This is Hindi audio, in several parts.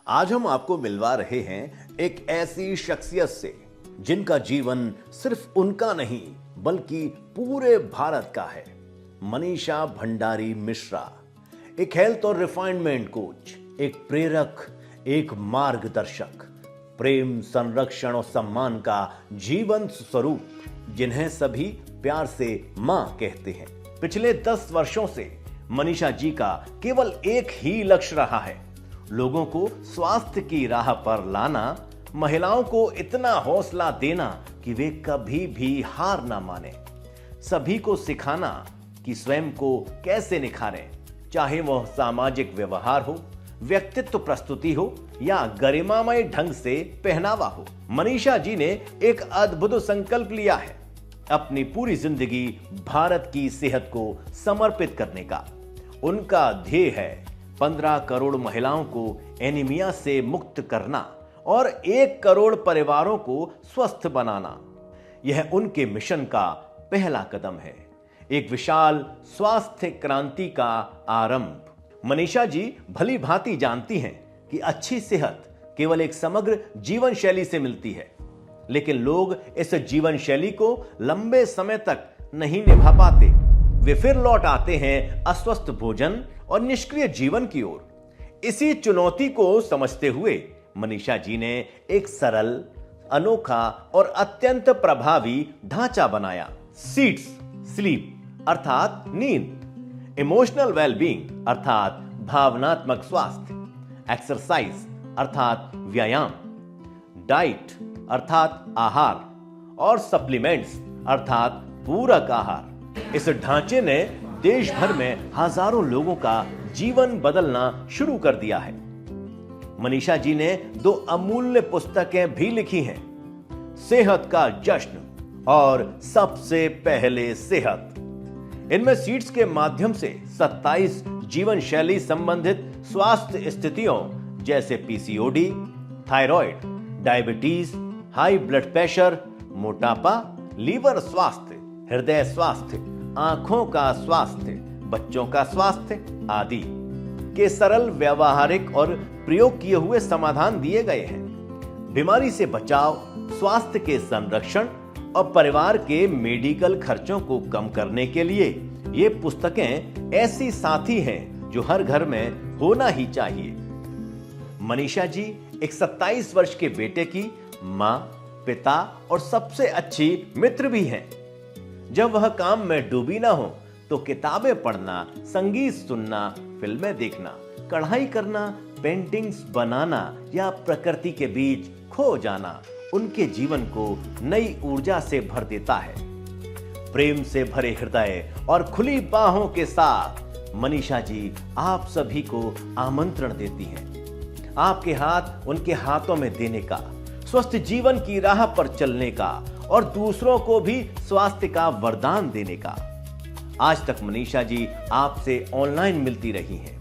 आज हम आपको मिलवा रहे हैं एक ऐसी शख्सियत से जिनका जीवन सिर्फ उनका नहीं बल्कि पूरे भारत का है। मनीषा भंडारी मिश्रा एक हेल्थ और रिफाइनमेंट कोच, एक प्रेरक, एक मार्गदर्शक, प्रेम, संरक्षण और सम्मान का जीवंत स्वरूप, जिन्हें सभी प्यार से मां कहते हैं। पिछले 10 वर्षों से मनीषा जी का केवल एक ही लक्ष्य रहा है, लोगों को स्वास्थ्य की राह पर लाना, महिलाओं को इतना हौसला देना कि वे कभी भी हार ना माने, सभी को सिखाना कि स्वयं को कैसे निखारें, चाहे वह सामाजिक व्यवहार हो, व्यक्तित्व प्रस्तुति हो या गरिमामय ढंग से पहनावा हो। मनीषा जी ने एक अद्भुत संकल्प लिया है, अपनी पूरी जिंदगी भारत की सेहत को समर्पित करने का। उनका ध्येय है 15 करोड़ महिलाओं को एनीमिया से मुक्त करना और 1 करोड़ परिवारों को स्वस्थ बनाना। यह उनके मिशन का पहला कदम है, एक विशाल स्वास्थ्य क्रांति का आरंभ। मनीषा जी भली भांति जानती हैं कि अच्छी सेहत केवल एक समग्र जीवन शैली से मिलती है, लेकिन लोग इस जीवन शैली को लंबे समय तक नहीं निभा पाते। वे फिर लौट आते हैं अस्वस्थ भोजन और निष्क्रिय जीवन की ओर। इसी चुनौती को समझते हुए मनीषा जी ने एक सरल, अनोखा और अत्यंत प्रभावी ढांचा बनाया। सीड्स, स्लीप अर्थात नींद, इमोशनल वेलबींग अर्थात भावनात्मक स्वास्थ्य, एक्सरसाइज अर्थात व्यायाम, डाइट अर्थात आहार और सप्लीमेंट्स अर्थात पूरक आहार। इस ढांचे ने देश भर में हजारों लोगों का जीवन बदलना शुरू कर दिया है। मनीषा जी ने 2 अमूल्य पुस्तकें भी लिखी हैं, सेहत का जश्न और सबसे पहले सेहत। इनमें सीड्स के माध्यम से 27 जीवन शैली संबंधित स्वास्थ्य स्थितियों जैसे PCOD, thyroid, diabetes, high blood pressure, मोटापा, लीवर स्वास्थ्य, हृदय स्वास्थ्य, आंखों का स्वास्थ्य, बच्चों का स्वास्थ्य आदि के सरल, व्यावहारिक और प्रयोग किए हुए समाधान दिए गए हैं। बीमारी से बचाव, स्वास्थ्य के संरक्षण और परिवार के मेडिकल खर्चों को कम करने के लिए ये पुस्तकें ऐसी साथी हैं जो हर घर में होना ही चाहिए। मनीषा जी एक 27 वर्ष के बेटे की मां, पिता और सबसे अच्छी मित्र भी हैं। जब वह काम में डूबी ना हो तो किताबें पढ़ना, संगीत सुनना, फिल्में देखना, कढ़ाई करना, पेंटिंग्स बनाना या प्रकृति के बीच खो जाना उनके जीवन को नई ऊर्जा से भर देता है। प्रेम से भरे हृदय और खुली बाहों के साथ मनीषा जी आप सभी को आमंत्रण देती हैं, आपके हाथ उनके हाथों में देने का, स्वस्थ जीवन की राह पर चलने का और दूसरों को भी स्वास्थ्य का वरदान देने का। आज तक मनीषा जी आपसे ऑनलाइन मिलती रही हैं,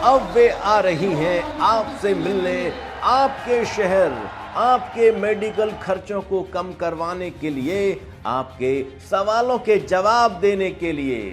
अब वे आ रही हैं आपसे मिलने, आपके शहर, आपके मेडिकल खर्चों को कम करवाने के लिए, आपके सवालों के जवाब देने के लिए।